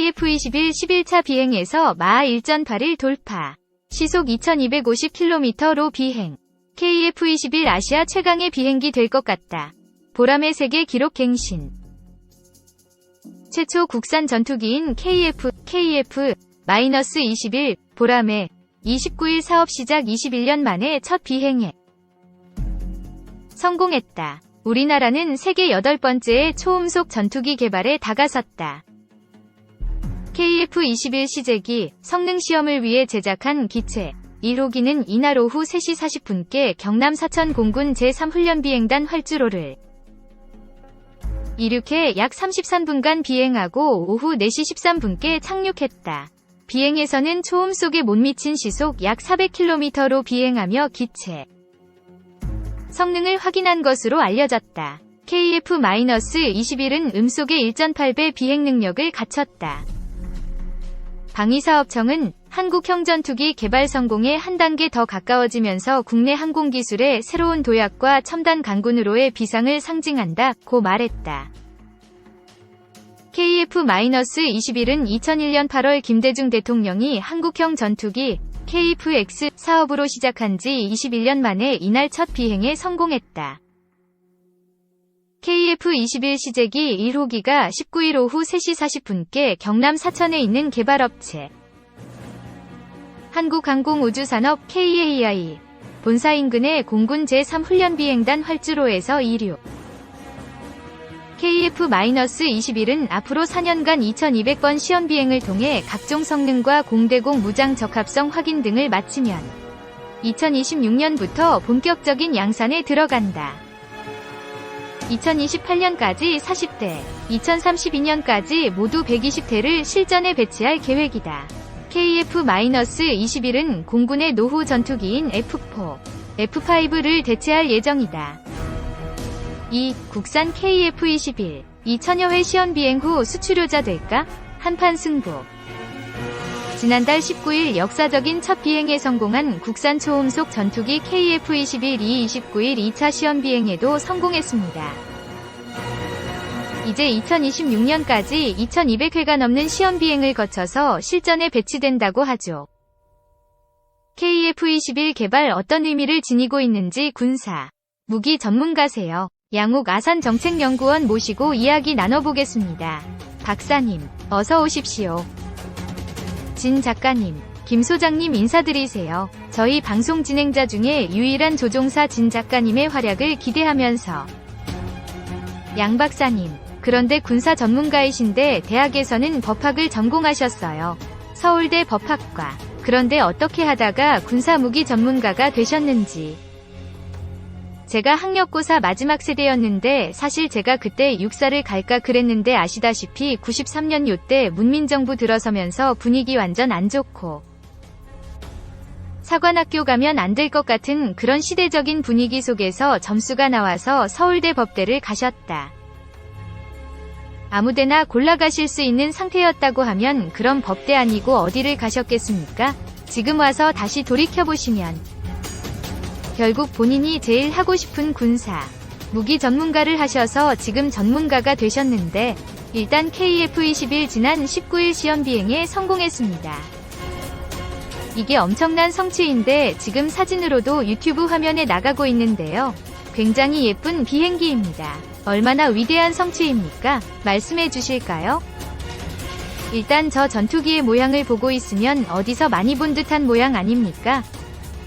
KF-21 11차 비행에서 마하 1.8을 돌파. 시속 2250km로 비행. KF-21 아시아 최강의 비행기 될 것 같다. 보람의 세계 기록 갱신. 최초 국산 전투기인 KF-21 보람의 29일 사업 시작 21년 만에 첫 비행에 성공했다. 우리나라는 세계 8번째의 초음속 전투기 개발에 다가섰다. KF-21 시제기 성능 시험을 위해 제작한 기체 1호기는 이날 오후 3시 40분께 경남 사천 공군 제3훈련비행단 활주로를 이륙해 약 33분간 비행하고 오후 4시 13분께 착륙했다. 비행에서는 초음속에 못 미친 시속 약 400km로 비행하며 기체 성능을 확인한 것으로 알려졌다. KF-21은 음속의 1.8배 비행 능력을 갖췄다. 방위사업청은 한국형 전투기 개발 성공에 한 단계 더 가까워지면서 국내 항공기술의 새로운 도약과 첨단 강군으로의 비상을 상징한다고 말했다. KF-21은 2001년 8월 김대중 대통령이 한국형 전투기 KF-X 사업으로 시작한 지 21년 만에 이날 첫 비행에 성공했다. KF-21 시제기 1호기가 19일 오후 3시 40분께 경남 사천에 있는 개발업체 한국항공우주산업 KAI 본사 인근의 공군 제3훈련비행단 활주로에서 이륙. KF-21은 앞으로 4년간 2200번 시험비행을 통해 각종 성능과 공대공 무장 적합성 확인 등을 마치면 2026년부터 본격적인 양산에 들어간다. 2028년까지 40대, 2032년까지 모두 120대를 실전에 배치할 계획이다. KF-21은 공군의 노후 전투기인 F4, F5를 대체할 예정이다. 국산 KF-21, 2000여 회 시험 비행 후 수출효자 될까? 한판 승부. 지난달 19일 역사적인 첫 비행에 성공한 국산 초음속 전투기 KF-21이 29일 2차 시험 비행에도 성공했습니다. 이제 2026년까지 2200회가 넘는 시험 비행을 거쳐서 실전에 배치된다고 하죠. KF-21 개발 어떤 의미를 지니고 있는지 군사, 무기 전문가세요. 양욱 아산정책연구원 모시고 이야기 나눠보겠습니다. 박사님, 어서 오십시오. 진 작가님, 김 소장님 인사드리세요. 저희 방송 진행자 중에 유일한 조종사 진 작가님의 활약을 기대하면서 양 박사님, 그런데 군사 전문가이신데 대학에서는 법학을 전공하셨어요. 서울대 법학과. 그런데 어떻게 하다가 군사무기 전문가가 되셨는지. 제가 학력고사 마지막 세대였는데 사실 제가 그때 육사를 갈까 그랬는데 아시다시피 93년 요때 문민정부 들어서면서 분위기 완전 안 좋고 사관학교 가면 안 될 것 같은 그런 시대적인 분위기 속에서 점수가 나와서 서울대 법대를 가셨다. 아무데나 골라가실 수 있는 상태였다고 하면 그럼 법대 아니고 어디를 가셨겠습니까? 지금 와서 다시 돌이켜보시면 결국 본인이 제일 하고 싶은 군사, 무기 전문가를 하셔서 지금 전문가가 되셨는데 일단 KF-21 지난 19일 시험 비행에 성공했습니다. 이게 엄청난 성취인데 지금 사진으로도 유튜브 화면에 나가고 있는데요. 굉장히 예쁜 비행기입니다. 얼마나 위대한 성취입니까? 말씀해 주실까요? 일단 저 전투기의 모양을 보고 있으면 어디서 많이 본 듯한 모양 아닙니까?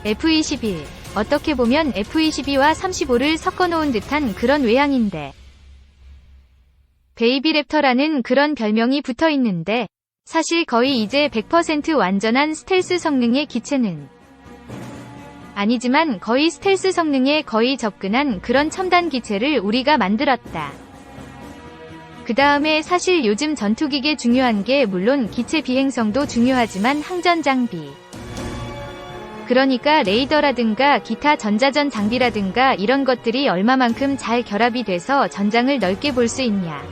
F-21. 어떻게 보면 F-22와 35를 섞어놓은 듯한 그런 외양인데 베이비랩터라는 그런 별명이 붙어있는데 사실 거의 이제 100% 완전한 스텔스 성능의 기체는 아니지만 거의 스텔스 성능에 거의 접근한 그런 첨단 기체를 우리가 만들었다. 그 다음에 사실 요즘 전투기계 중요한 게 물론 기체 비행성도 중요하지만 항전 장비. 그러니까 레이더라든가 기타 전자전 장비라든가 이런 것들이 얼마만큼 잘 결합이 돼서 전장을 넓게 볼 수 있냐.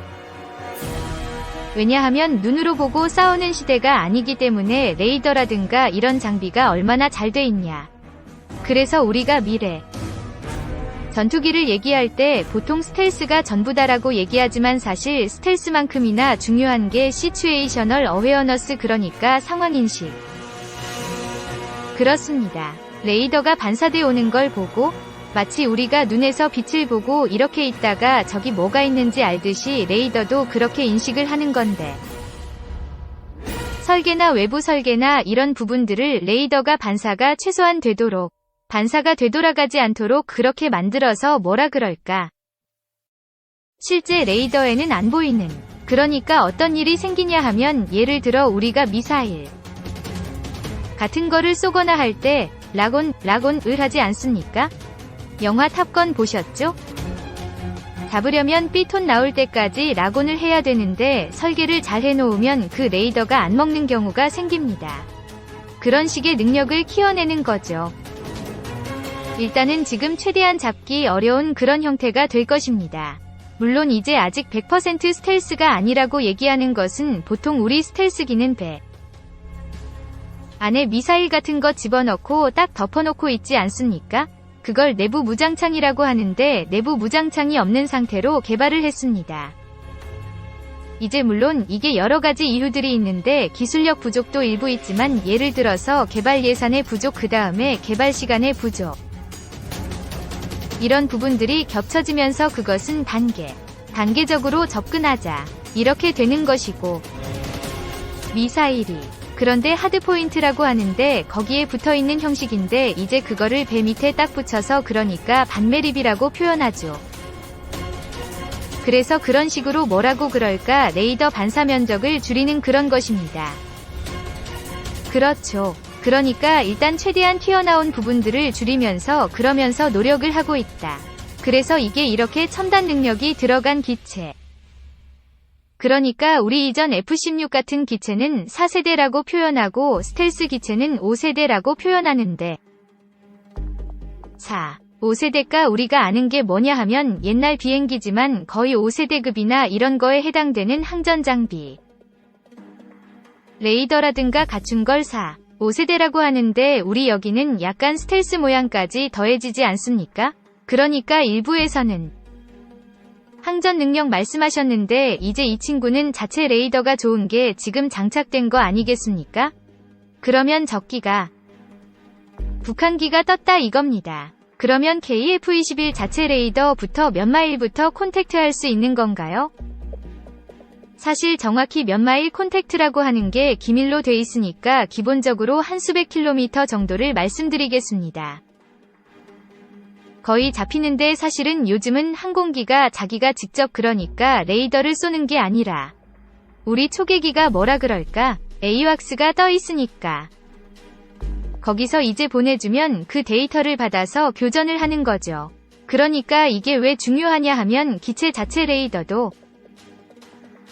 왜냐하면 눈으로 보고 싸우는 시대가 아니기 때문에 레이더라든가 이런 장비가 얼마나 잘 돼 있냐. 그래서 우리가 미래 전투기를 얘기할 때 보통 스텔스가 전부다라고 얘기하지만 사실 스텔스만큼이나 중요한 게 시츄에이셔널 어웨어너스, 그러니까 상황인식. 그렇습니다. 레이더가 반사돼 오는 걸 보고 마치 우리가 눈에서 빛을 보고 이렇게 있다가 저기 뭐가 있는지 알듯이 레이더도 그렇게 인식을 하는 건데, 설계나 외부 설계나 이런 부분들을 레이더가 반사가 최소한 되도록, 반사가 되돌아가지 않도록 그렇게 만들어서 뭐라 그럴까? 실제 레이더에는 안 보이는, 그러니까 어떤 일이 생기냐 하면 예를 들어 우리가 미사일 같은 거를 쏘거나 할 때 라곤을 하지 않습니까? 영화 탑건 보셨죠? 잡으려면 B톤 나올 때까지 라곤을 해야 되는데 설계를 잘 해놓으면 그 레이더가 안 먹는 경우가 생깁니다. 그런 식의 능력을 키워내는 거죠. 일단은 지금 최대한 잡기 어려운 그런 형태가 될 것입니다. 물론 이제 아직 100% 스텔스가 아니라고 얘기하는 것은 보통 우리 스텔스기는 배 안에 미사일 같은 거 집어넣고 딱 덮어놓고 있지 않습니까? 그걸 내부 무장창이라고 하는데 내부 무장창이 없는 상태로 개발을 했습니다. 이제 물론 이게 여러 가지 이유들이 있는데 기술력 부족도 일부 있지만 예를 들어서 개발 예산의 부족, 그 다음에 개발 시간의 부족, 이런 부분들이 겹쳐지면서 그것은 단계적으로 접근하자 이렇게 되는 것이고, 미사일이 그런데 하드포인트라고 하는데 거기에 붙어있는 형식인데 이제 그거를 배 밑에 딱 붙여서, 그러니까 반매립이라고 표현하죠. 그래서 그런 식으로 뭐라고 그럴까, 레이더 반사 면적을 줄이는 그런 것입니다. 그렇죠. 그러니까 일단 최대한 튀어나온 부분들을 줄이면서 그러면서 노력을 하고 있다. 그래서 이게 이렇게 첨단 능력이 들어간 기체. 그러니까 우리 이전 F-16 같은 기체는 4세대라고 표현하고 스텔스 기체는 5세대라고 표현하는데, 5세대가 우리가 아는 게 뭐냐 하면 옛날 비행기지만 거의 5세대급이나 이런 거에 해당되는 항전 장비, 레이더라든가 갖춘 걸 5세대라고 하는데 우리 여기는 약간 스텔스 모양까지 더해지지 않습니까? 그러니까 일부에서는 항전 능력 말씀하셨는데 이제 이 친구는 자체 레이더가 좋은 게 지금 장착된 거 아니겠습니까? 그러면 적기가 북한기가 떴다 이겁니다. 그러면 KF-21 자체 레이더부터 몇 마일부터 콘택트할 수 있는 건가요? 사실 정확히 몇 마일 콘택트라고 하는 게 기밀로 돼 있으니까 기본적으로 한 수백 킬로미터 정도를 말씀드리겠습니다. 거의 잡히는데 사실은 요즘은 항공기가 자기가 직접, 그러니까 레이더를 쏘는 게 아니라 우리 초계기가 뭐라 그럴까, AWACS가 떠 있으니까 거기서 이제 보내주면 그 데이터를 받아서 교전을 하는 거죠. 그러니까 이게 왜 중요하냐 하면 기체 자체 레이더도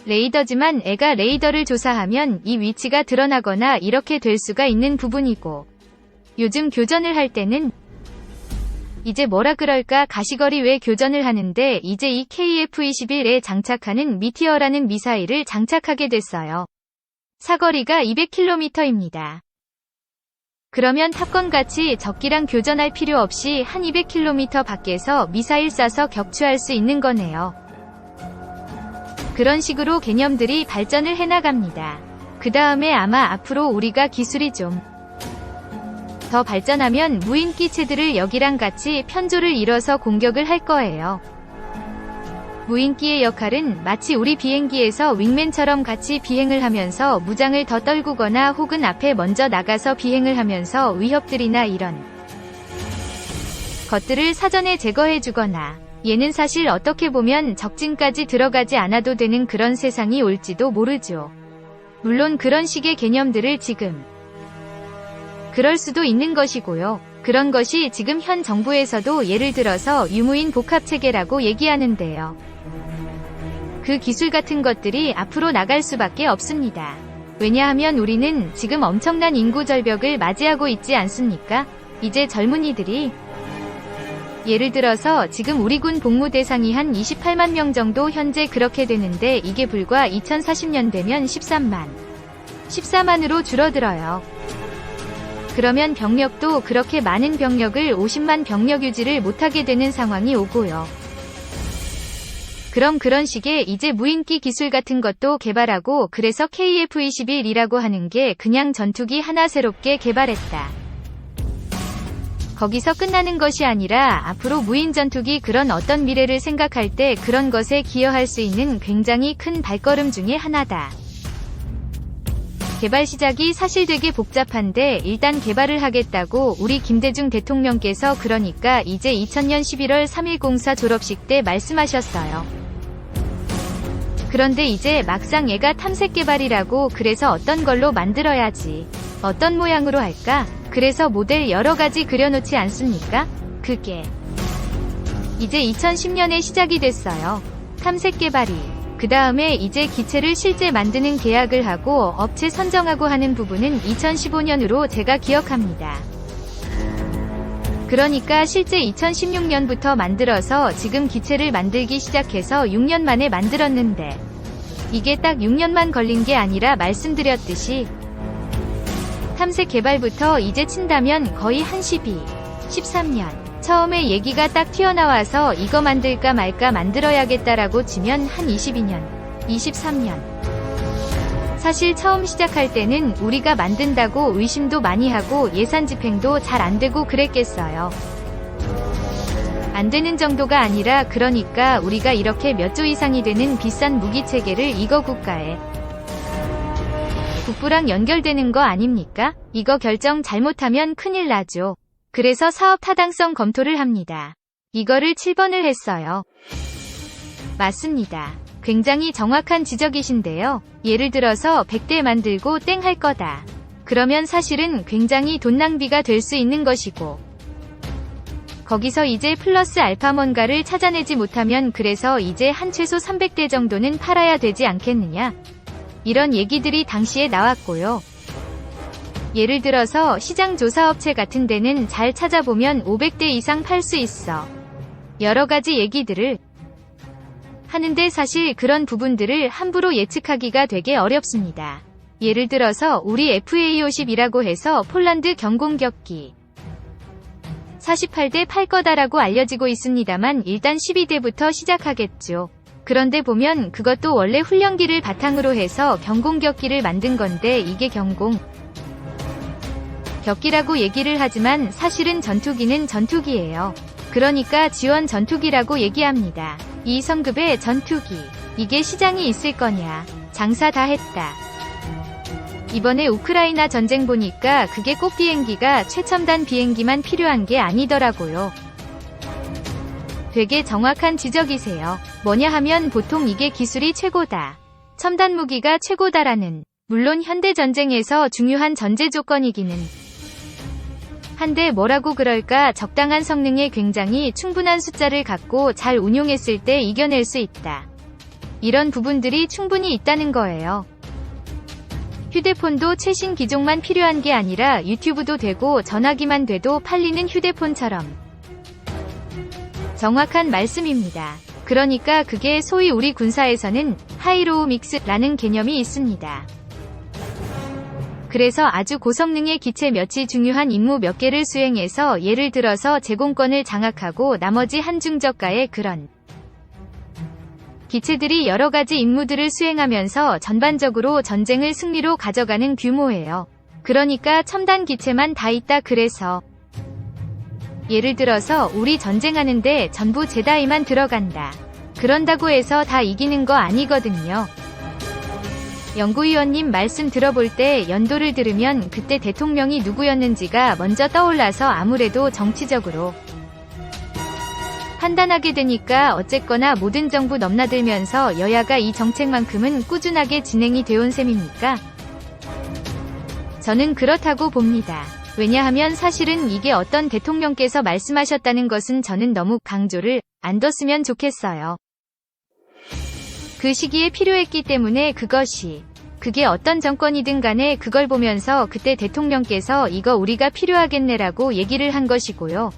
레이더지만 애가 레이더를 조사하면 이 위치가 드러나거나 이렇게 될 수가 있는 부분이고, 요즘 교전을 할 때는 이제 뭐라 그럴까, 가시거리 외 교전을 하는데 이제 이 KF-21에 장착하는 미티어라는 미사일을 장착하게 됐어요. 사거리가 200km입니다. 그러면 탑건같이 적기랑 교전할 필요 없이 한 200km 밖에서 미사일 쏴서 격추할 수 있는 거네요. 그런 식으로 개념들이 발전을 해나갑니다. 그 다음에 아마 앞으로 우리가 기술이 좀 더 발전하면 무인기체들을 여기랑 같이 편조를 이뤄서 공격을 할 거예요. 무인기의 역할은 마치 우리 비행기에서 윙맨처럼 같이 비행을 하면서 무장을 더 떨구거나 혹은 앞에 먼저 나가서 비행을 하면서 위협들이나 이런 것들을 사전에 제거해주거나, 얘는 사실 어떻게 보면 적진까지 들어가지 않아도 되는 그런 세상이 올지도 모르죠. 물론 그런 식의 개념들을 지금 그럴 수도 있는 것이고요. 그런 것이 지금 현 정부에서도 예를 들어서 유무인 복합체계라고 얘기하는데요. 그 기술 같은 것들이 앞으로 나갈 수밖에 없습니다. 왜냐하면 우리는 지금 엄청난 인구 절벽을 맞이하고 있지 않습니까? 이제 젊은이들이 예를 들어서 지금 우리 군 복무 대상이 한 28만 명 정도 현재 그렇게 되는데 이게 불과 2040년 되면 14만으로 줄어들어요. 그러면 병력도 그렇게 많은 병력을 50만 병력 유지를 못하게 되는 상황이 오고요. 그럼 그런 식의 이제 무인기 기술 같은 것도 개발하고 그래서 KF-21이라고 하는 게 그냥 전투기 하나 새롭게 개발했다. 거기서 끝나는 것이 아니라 앞으로 무인 전투기 그런 어떤 미래를 생각할 때 그런 것에 기여할 수 있는 굉장히 큰 발걸음 중에 하나다. 개발 시작이 사실 되게 복잡한데 일단 개발을 하겠다고 우리 김대중 대통령께서 그러니까 이제 2000년 11월 3일 공사 졸업식 때 말씀하셨어요. 그런데 이제 막상 얘가 탐색 개발이라고 그래서 어떤 걸로 만들어야지. 어떤 모양으로 할까? 그래서 모델 여러 가지 그려놓지 않습니까? 그게 이제 2010년에 시작이 됐어요. 탐색 개발이. 그 다음에 이제 기체를 실제 만드는 계약을 하고 업체 선정하고 하는 부분은 2015년으로 제가 기억합니다. 그러니까 실제 2016년부터 만들어서 지금 기체를 만들기 시작해서 6년 만에 만들었는데 이게 딱 6년만 걸린 게 아니라 말씀드렸듯이 탐색 개발부터 이제 친다면 거의 한 13년. 처음에 얘기가 딱 튀어나와서 이거 만들까 말까 만들어야겠다라고 치면 한 22년, 23년. 사실 처음 시작할 때는 우리가 만든다고 의심도 많이 하고 예산 집행도 잘 안 되고 그랬겠어요. 안 되는 정도가 아니라 그러니까 우리가 이렇게 몇 조 이상이 되는 비싼 무기 체계를 이거 국가에 국부랑 연결되는 거 아닙니까? 이거 결정 잘못하면 큰일 나죠. 그래서 사업 타당성 검토를 합니다. 이거를 7번을 했어요. 맞습니다. 굉장히 정확한 지적이신데요. 예를 들어서 100대 만들고 땡 할 거다. 그러면 사실은 굉장히 돈 낭비가 될 수 있는 것이고 거기서 이제 플러스 알파 뭔가를 찾아내지 못하면 그래서 이제 한 최소 300대 정도는 팔아야 되지 않겠느냐. 이런 얘기들이 당시에 나왔고요. 예를 들어서 시장 조사업체 같은 데는 잘 찾아보면 500대 이상 팔 수 있어. 여러 가지 얘기들을 하는데 사실 그런 부분들을 함부로 예측하기가 되게 어렵습니다. 예를 들어서 우리 FA-50이라고 해서 폴란드 경공격기 48대 팔 거다라고 알려지고 있습니다만 일단 12대부터 시작하겠죠. 그런데 보면 그것도 원래 훈련기를 바탕으로 해서 경공격기를 만든 건데 이게 격기라고 얘기를 하지만 사실은 전투기는 전투기예요. 그러니까 지원 전투기라고 얘기합니다. 이 성급의 전투기. 이게 시장이 있을 거냐. 장사 다 했다. 이번에 우크라이나 전쟁 보니까 그게 꼭 비행기가 최첨단 비행기만 필요한 게 아니더라고요. 되게 정확한 지적이세요. 뭐냐 하면 보통 이게 기술이 최고다. 첨단 무기가 최고다라는. 물론 현대전쟁에서 중요한 전제 조건이기는 한데 뭐라고 그럴까 적당한 성능에 굉장히 충분한 숫자를 갖고 잘 운용했을 때 이겨낼 수 있다. 이런 부분들이 충분히 있다는 거예요. 휴대폰도 최신 기종만 필요한 게 아니라 유튜브도 되고 전화기만 돼도 팔리는 휴대폰처럼. 정확한 말씀입니다. 그러니까 그게 소위 우리 군사에서는 하이로우 믹스라는 개념이 있습니다. 그래서 아주 고성능의 기체 몇이 중요한 임무 몇 개를 수행해서 예를 들어서 제공권을 장악하고 나머지 한중저가의 그런 기체들이 여러 가지 임무들을 수행하면서 전반적으로 전쟁을 승리로 가져가는 규모예요. 그러니까 첨단 기체만 다 있다 그래서 예를 들어서 우리 전쟁하는데 전부 제다이만 들어간다. 그런다고 해서 다 이기는 거 아니거든요. 연구위원님 말씀 들어볼 때 연도를 들으면 그때 대통령이 누구였는지가 먼저 떠올라서 아무래도 정치적으로 판단하게 되니까 어쨌거나 모든 정부 넘나들면서 여야가 이 정책만큼은 꾸준하게 진행이 되온 셈입니까? 저는 그렇다고 봅니다. 왜냐하면 사실은 이게 어떤 대통령께서 말씀하셨다는 것은 저는 너무 강조를 안 뒀으면 좋겠어요. 그 시기에 필요했기 때문에 그게 어떤 정권이든 간에 그걸 보면서 그때 대통령께서 이거 우리가 필요하겠네라고 얘기를 한 것이고요.